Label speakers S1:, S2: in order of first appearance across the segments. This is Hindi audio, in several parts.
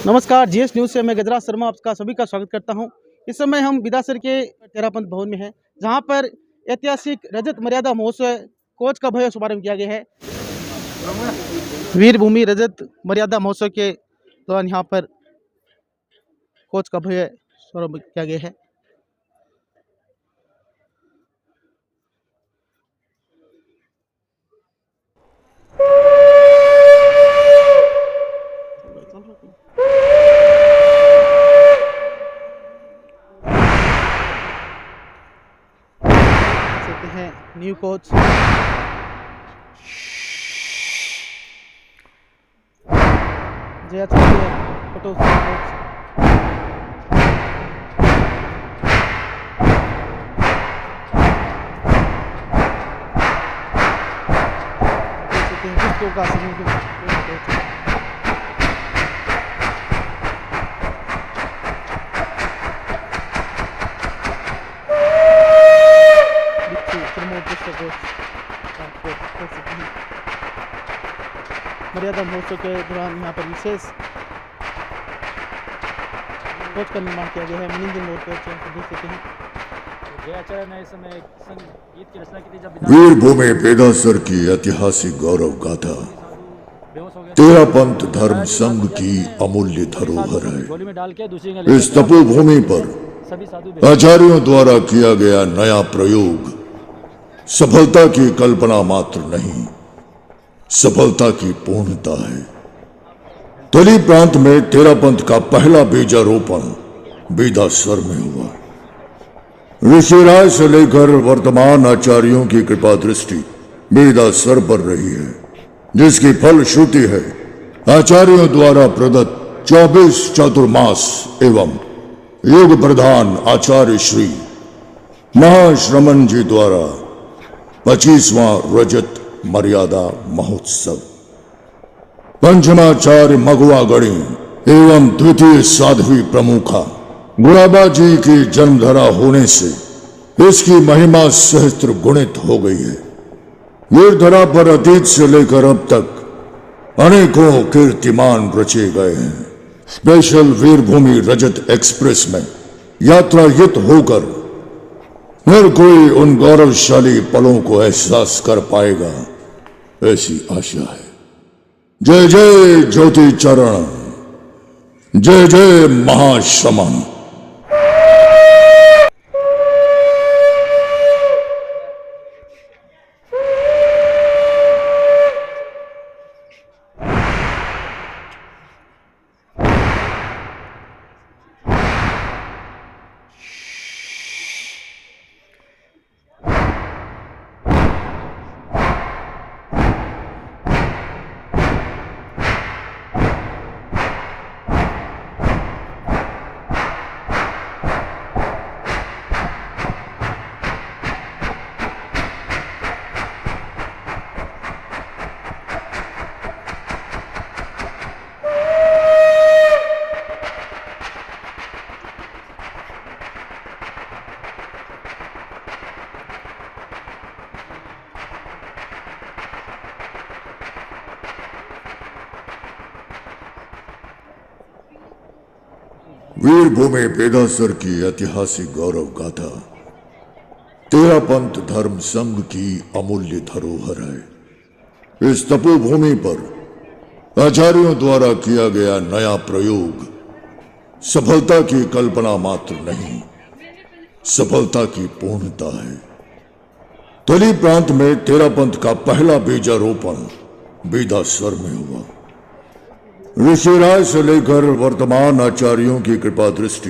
S1: नमस्कार, जीएस न्यूज़ से मैं गजराज शर्मा आपका सभी का स्वागत करता हूं। इस समय हम बिदासर के तेरापंथ भवन में हैं, जहां पर ऐतिहासिक रजत मर्यादा महोत्सव कोच का भव्य शुभारंभ किया गया है। वीर भूमि रजत मर्यादा महोत्सव के दौरान यहां पर कोच का भव्य शुभारंभ किया गया है। सकते हैं new coach Jayacharya photo coach का मर्यादा महोत्सव के दौरान यहाँ पर विशेष कोच का निर्माण किया गया है। मिलिंद मोड़ कोच देख सकते हैं।
S2: जयाचार्य ने इस समय संगीत की रचना की थी जब
S3: वीर भूमि बेदासर की ऐतिहासिक गौरव गाथा तेरापंथ धर्म संघ की अमूल्य धरोहर है। इस तपोभूमि पर आचार्यों द्वारा किया गया नया प्रयोग सफलता की कल्पना मात्र नहीं, सफलता की पूर्णता है। तली प्रांत में तेरापंथ का पहला बीजारोपण बेदासर में हुआ। ऋषिराज से लेकर वर्तमान आचार्यों की कृपा दृष्टि बेदासर पर रही है, जिसकी फलश्रुति है आचार्यों द्वारा प्रदत्त 24 चातुर्मास एवं युग प्रधान आचार्य श्री महाश्रमण जी द्वारा 25वां रजत मर्यादा महोत्सव। पंचमाचार्य मगुआ गणी एवं द्वितीय साध्वी प्रमुखा गुलाबा जी की जन्मधरा होने से इसकी महिमा सहस्त्र गुणित हो गई है। वीरधरा पर अतीत से लेकर अब तक अनेकों कीर्तिमान रचे गए हैं। स्पेशल वीरभूमि रजत एक्सप्रेस में यात्रा युक्त होकर हर कोई उन गौरवशाली पलों को एहसास कर पाएगा, ऐसी आशा है। जय जय ज्योति चरण, जय जय महाश्रमण। वीर भूमि बेदासर की ऐतिहासिक गौरव गाथा तेरापंथ धर्म संघ की अमूल्य धरोहर है। इस तपोभूमि पर आचार्यों द्वारा किया गया नया प्रयोग सफलता की कल्पना मात्र नहीं, सफलता की पूर्णता है। तली प्रांत में तेरापंथ का पहला बीजारोपण बेदासर में हुआ। ऋषिराज से लेकर वर्तमान आचार्यों की कृपा दृष्टि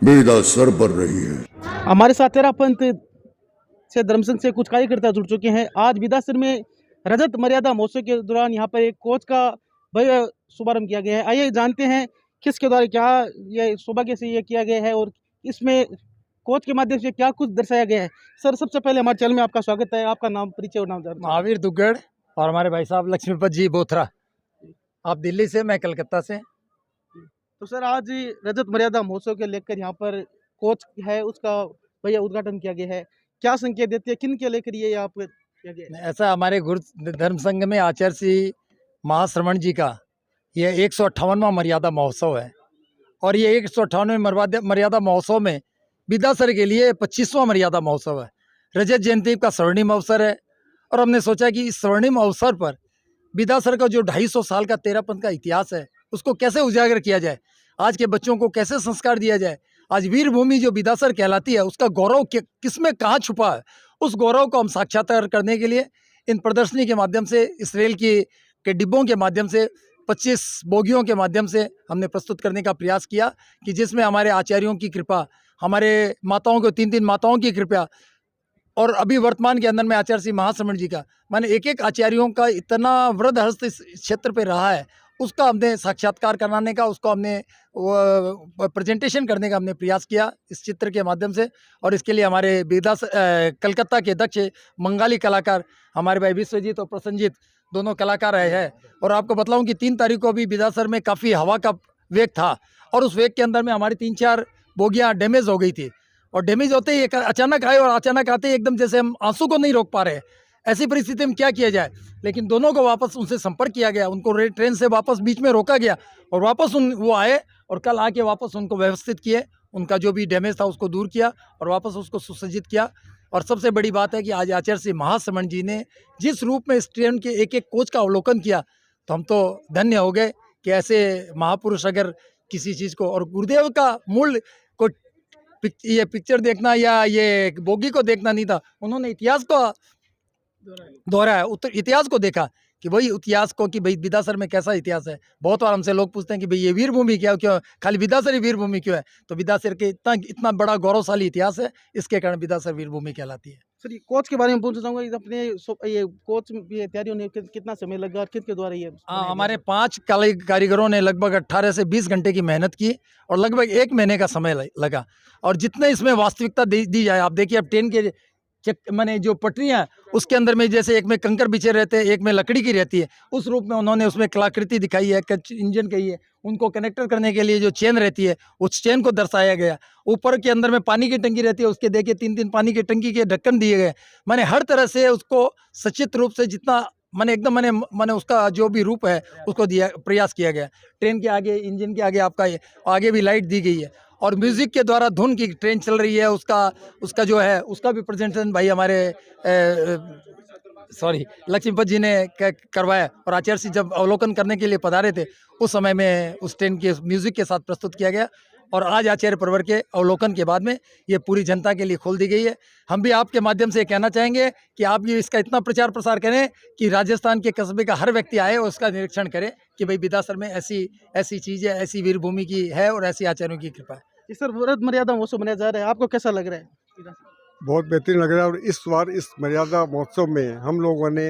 S3: बेदासर पर रही है।
S1: हमारे साथ तेरापंथ से धर्मसंघ से कुछ कार्यकर्ता जुड़ चुके हैं। आज बिदासर में रजत मर्यादा महोत्सव के दौरान यहाँ पर एक कोच का भव्य शुभारंभ किया गया है। आइए जानते हैं किसके द्वारा क्या ये सौभाग्य से ये किया गया है और इसमें कोच के माध्यम से क्या कुछ दर्शाया गया है। सर, सबसे पहले हमारे चैनल में आपका स्वागत है। आपका नाम, परिचय और नाम।
S2: महावीर दुग्गड़ और हमारे भाई साहब लक्ष्मीपत जी बोथरा। आप दिल्ली से, मैं कलकत्ता से।
S1: तो सर, आज रजत मर्यादा महोत्सव के लेकर यहाँ पर कोच है उसका भैया उद्घाटन किया गया है। क्या संकेत देते हैं, किन के लेकर ये आप किया गया है?
S2: ऐसा हमारे गुरु धर्म संघ में आचार्य श्री महाश्रमण जी का ये 158वां मर्यादा महोत्सव है और ये 158वें मर्यादा महोत्सव में विदासर के लिए 25वां मर्यादा महोत्सव है। रजत जयंती का स्वर्णिम अवसर है और हमने सोचा कि इस स्वर्णिम अवसर पर विदासर का जो 250 साल का तेरापंथ का इतिहास है उसको कैसे उजागर किया जाए, आज के बच्चों को कैसे संस्कार दिया जाए। आज वीर भूमि जो विदासर कहलाती है उसका गौरव किसमें कहाँ छुपा है, उस गौरव को हम साक्षात्कार करने के लिए इन प्रदर्शनी के माध्यम से, इस रेल के डिब्बों के माध्यम से, 25 बोगियों के माध्यम से हमने प्रस्तुत करने का प्रयास किया कि जिसमें हमारे आचार्यों की कृपा, हमारे माताओं को 3-3 माताओं की कृपा और अभी वर्तमान के अंदर में आचार्य श्री महाश्रमण जी का, माने एक आचार्यों का इतना वृद्ध हस्त इस क्षेत्र पे रहा है, उसका हमने साक्षात्कार कराने का, उसको हमने प्रेजेंटेशन करने का हमने प्रयास किया इस चित्र के माध्यम से। और इसके लिए हमारे कलकत्ता के दक्ष बंगाली कलाकार हमारे भाई विश्वजीत और प्रसन्नजीत दोनों कलाकार आए हैं। और आपको बतलाऊं कि 3 तारीख को भी विदासर में काफ़ी हवा का वेग था और उस वेग के अंदर में हमारी 3-4 बोगियाँ डैमेज हो गई थी और डैमेज होते ही अचानक आए और अचानक आते ही एकदम जैसे हम आंसू को नहीं रोक पा रहे। ऐसी परिस्थिति में क्या किया जाए, लेकिन दोनों को वापस उनसे संपर्क किया गया, उनको ट्रेन से वापस बीच में रोका गया और वापस वो आए और कल आके वापस उनको व्यवस्थित किए, उनका जो भी डैमेज था उसको दूर किया और वापस उसको सुसज्जित किया। और सबसे बड़ी बात है कि आज आचार्य श्री महाश्रमण जी ने जिस रूप में इस ट्रेन के एक कोच का अवलोकन किया तो हम तो धन्य हो गए कि ऐसे महापुरुष अगर किसी चीज़ को, और गुरुदेव का मूल को ये पिक्चर देखना या ये बोगी को देखना नहीं था, उन्होंने इतिहास को दोहराया, इतिहास को देखा कि वही इतिहास को कि भाई विदासर में कैसा इतिहास है। बहुत बार हमसे लोग पूछते हैं कि भाई ये वीर भूमि क्या, क्यों खाली विदासर ही वीर भूमि क्यों है, तो विदासर के इतना बड़ा गौरवशाली इतिहास है, इसके कारण विदासर वीर भूमि कहलाती है।
S1: सर, ये कोच के बारे में पूछना चाहूँगा, अपने ये कोच भी तैयारी होने कितना समय लगा और किसके द्वारा ये?
S2: हाँ, हमारे 5 कारीगरों ने लगभग 18 से 20 घंटे की मेहनत की और लगभग 1 महीने का समय लगा। और जितने इसमें वास्तविकता दी जाए, आप देखिए अब ट्रेन के माने जो पटरियाँ उसके अंदर में जैसे एक में कंकर बिछे रहते हैं, एक में लकड़ी की रहती है, उस रूप में उन्होंने उसमें कलाकृति दिखाई है, इंजन कही है, उनको कनेक्टर करने के लिए जो चेन रहती है उस चेन को दर्शाया गया। ऊपर के अंदर में पानी की टंकी रहती है, उसके देखिए 3-3 पानी की टंकी के ढक्कन दिए गए। माने हर तरह से उसको सचित्र रूप से जितना माने एकदम माने उसका जो भी रूप है उसको दिया, प्रयास किया गया। ट्रेन के आगे, इंजन के आगे आपका आगे भी लाइट दी गई है और म्यूज़िक के द्वारा धुन की ट्रेन चल रही है, उसका जो है उसका भी प्रेजेंटेशन भाई हमारे लक्ष्मीपत जी ने करवाया। और आचार्य जी जब अवलोकन करने के लिए पधारे थे उस समय में उस ट्रेन के म्यूज़िक के साथ प्रस्तुत किया गया और आज आचार्य परवर के अवलोकन के बाद में ये पूरी जनता के लिए खोल दी गई है। हम भी आपके माध्यम से कहना चाहेंगे कि आप ये इसका इतना प्रचार प्रसार करें कि राजस्थान के कस्बे का हर व्यक्ति आए और उसका निरीक्षण करे कि भाई विदासर में ऐसी चीज़ें, ऐसी वीर भूमि की है और ऐसी आचार्यों की कृपा है।
S1: सर, वृद्ध मर्यादा महोत्सव मनाया जा रहा है, आपको कैसा लग रहा है?
S4: बहुत बेहतरीन लग रहा है और इस बार इस मर्यादा महोत्सव में हम लोगों ने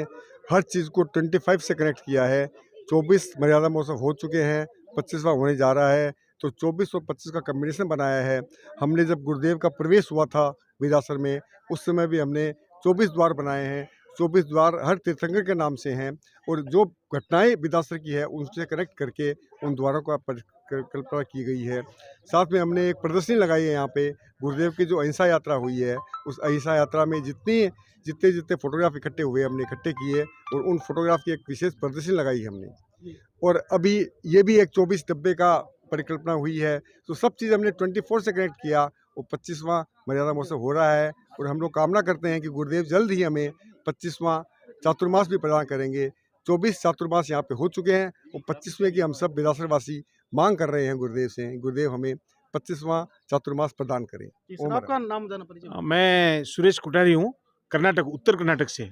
S4: हर चीज़ को 25 से कनेक्ट किया है। 24 मर्यादा महोत्सव हो चुके हैं, 25वां होने जा रहा है, तो 24 और 25 का कॉम्बिनेशन बनाया है। हमने जब गुरुदेव का प्रवेश हुआ था विदासर में उस समय भी हमने 24 द्वार बनाए हैं। 24 द्वार हर तीर्थंकर के नाम से हैं और जो घटनाएं विदासर की है उनसे कनेक्ट करके उन द्वारों का कल्पना की गई है। साथ में हमने एक प्रदर्शनी लगाई है यहाँ पे, गुरुदेव की जो अहिंसा यात्रा हुई है उस अहिंसा यात्रा में जितने फोटोग्राफ इकट्ठे हुए हमने इकट्ठे किए और उन फोटोग्राफ की एक विशेष प्रदर्शनी लगाई हमने। और अभी ये भी एक 24 डब्बे का परिकल्पना हुई है, तो सब चीज़ हमने 24 से कनेक्ट किया और 25वां मर्यादा महोत्सव हो रहा है और हम लोग कामना करते हैं कि गुरुदेव जल्द ही हमें 25वां चातुर्मास भी प्रदान करेंगे। 24 चातुर्मास यहाँ पे हो चुके हैं और 25वें की हम सब विदासर वासी मांग कर रहे हैं गुरुदेव से, गुरुदेव हमें 25वां चातुर्मास प्रदान करें।
S1: आपका नाम जाना परिचय?
S5: मैं सुरेश कुटारी हूँ, कर्नाटक, उत्तर कर्नाटक से।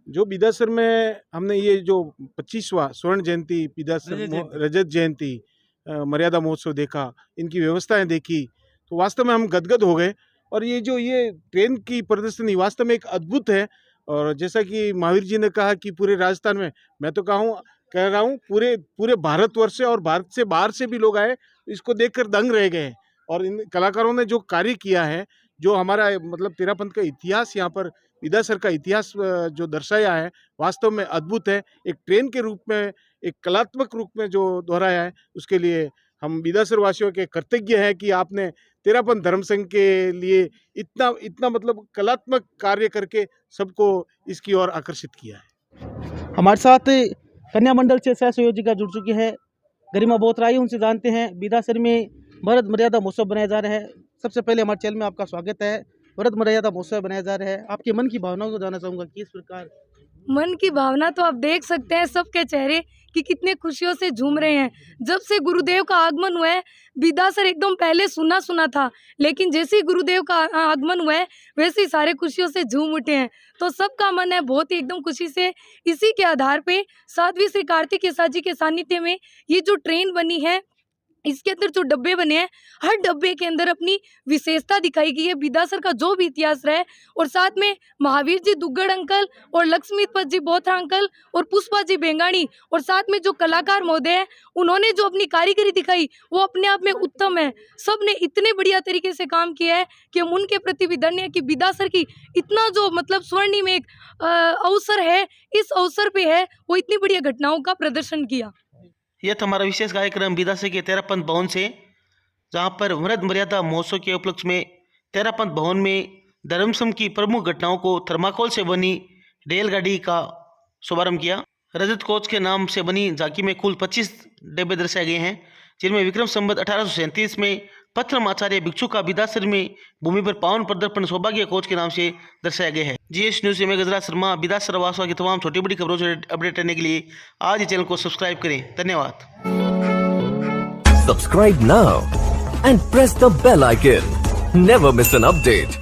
S5: जो विदासर में हमने ये जो 25वां स्वर्ण जयंती विदासर रजत जयंती मर्यादा महोत्सव देखा, इनकी व्यवस्थाएं देखी, तो वास्तव में हम गदगद हो गए। और ये ट्रेन की प्रदर्शनी वास्तव में एक अद्भुत है। और जैसा कि महावीर जी ने कहा कि पूरे राजस्थान में, मैं तो कह रहा हूँ पूरे भारतवर्ष से और भारत से बाहर से भी लोग आए, इसको देखकर दंग रह गए। और इन कलाकारों ने जो कार्य किया है, जो हमारा मतलब तेरापंथ का इतिहास, यहाँ पर विदासर का इतिहास जो दर्शाया है, वास्तव में अद्भुत है। एक ट्रेन के रूप में, एक कलात्मक रूप में जो दोहराया है, उसके लिए हम विदासर वासियों के कृतज्ञ हैं कि आपने तेरापंथ धर्म संघ के लिए इतना मतलब कलात्मक कार्य करके सबको इसकी ओर आकर्षित किया है।
S1: हमारे साथ कन्या मंडल से सह संयोजिका जुड़ चुकी है गरिमा बोथराई, उनसे जानते हैं बिदासर में भारत मर्यादा महोत्सव बनाया जा रहा है। सबसे पहले हमारे चैनल में आपका स्वागत है। भारत मर्यादा महोत्सव बनाया जा रहा है, आपके मन की भावनाओं को जानना चाहूँगा कि इस प्रकार।
S6: मन की भावना तो आप देख सकते हैं सबके चेहरे कि कितने खुशियों से झूम रहे हैं। जब से गुरुदेव का आगमन हुआ है, बिदासर एकदम पहले सुना सुना था, लेकिन जैसे ही गुरुदेव का आगमन हुआ है वैसे ही सारे खुशियों से झूम उठे हैं। तो सबका मन है बहुत ही एकदम खुशी से। इसी के आधार पे साध्वी श्री कार्तिक केसा जी के सानिध्य में ये जो ट्रेन बनी है, इसके अंदर जो डब्बे बने हैं, हर डब्बे के अंदर अपनी विशेषता दिखाई गई है, बिदासर का जो भी इतिहास रहा है। और साथ में महावीर जी दुग्गड़ अंकल और लक्ष्मीपत जी बोथरा अंकल और पुष्पा जी बेंगाणी और साथ में जो कलाकार महोदय हैं, उन्होंने जो अपनी कारीगरी दिखाई वो अपने आप में उत्तम है। सब ने इतने बढ़िया तरीके से काम किया है कि हम उनके प्रति भी धन्य है कि बिदासर की इतना जो मतलब स्वर्णिम एक अवसर है, इस अवसर पे है वो इतनी बढ़िया घटनाओं का प्रदर्शन किया।
S1: यह था हमारा विशेष कार्यक्रम बिदासर के तेरापंथ भवन से, जहां पर भारत मर्यादा महोत्सव के उपलक्ष्य में तेरापंथ भवन में धर्म संघ की प्रमुख घटनाओं को थर्माकोल से बनी रेलगाड़ी का शुभारंभ किया। रजत कोच के नाम से बनी झांकी में कुल 25 डिब्बे दर्शाए गए हैं, जिनमें विक्रम संवत 1837 में पथरम आचार्य भिक्षु का बिदासर में भूमि पर पावन पदार्पण सौभाग्य कोच के नाम से दर्शाया गया है। जीएस न्यूज से मैं गजराज शर्मा। बिदासर वासवा की तमाम छोटी बड़ी खबरों से अपडेट रहने के लिए आज ही चैनल को सब्सक्राइब करें। धन्यवाद।
S7: Subscribe now and press the bell icon. Never miss an update.